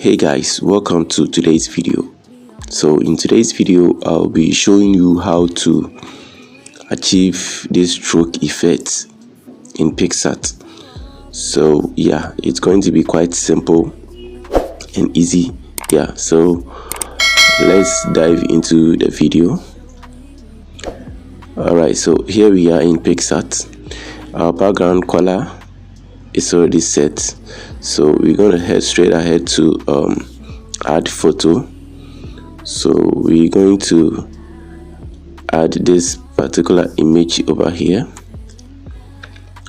Hey guys, welcome to today's video. So in today's video I'll be showing you how to achieve this stroke effect in PicsArt. So yeah, it's going to be quite simple and easy. Yeah, so let's dive into the video. Alright, so here we are in PicsArt. Our background color is already set, so we're going to head straight ahead to add photo. So we're going to add this particular image over here.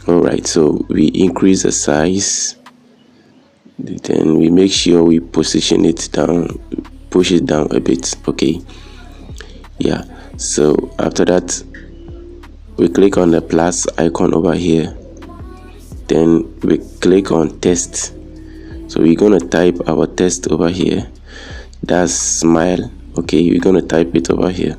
Alright, so we increase the size, then we make sure we position it down, push it down a bit. Okay, yeah, so after that we click on the plus icon over here, then we click on text. So we're gonna type our text over here, that's smile. Okay, we're gonna type it over here.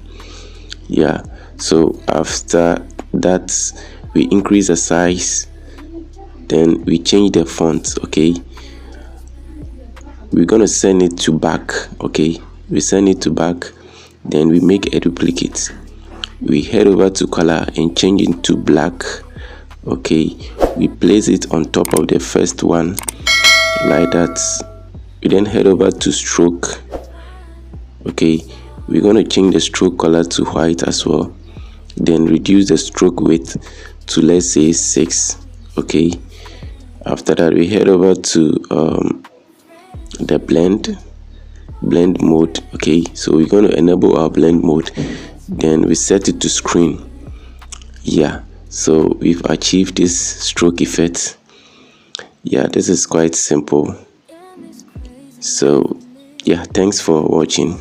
Yeah, so after that we increase the size, then we change the font. Okay, we're gonna send it to back. Okay, we send it to back, then we make a duplicate. We head over to color and change it to black. Okay, we place it on top of the first one like that. We then head over to stroke. Okay, we're going to change the stroke color to white as well, then reduce the stroke width to, let's say, 6. Okay, after that we head over to the blend mode. Okay, so we're going to enable our blend mode, then we set it to screen. Yeah, so we've achieved this stroke effect. Yeah, this is quite simple. So yeah, thanks for watching.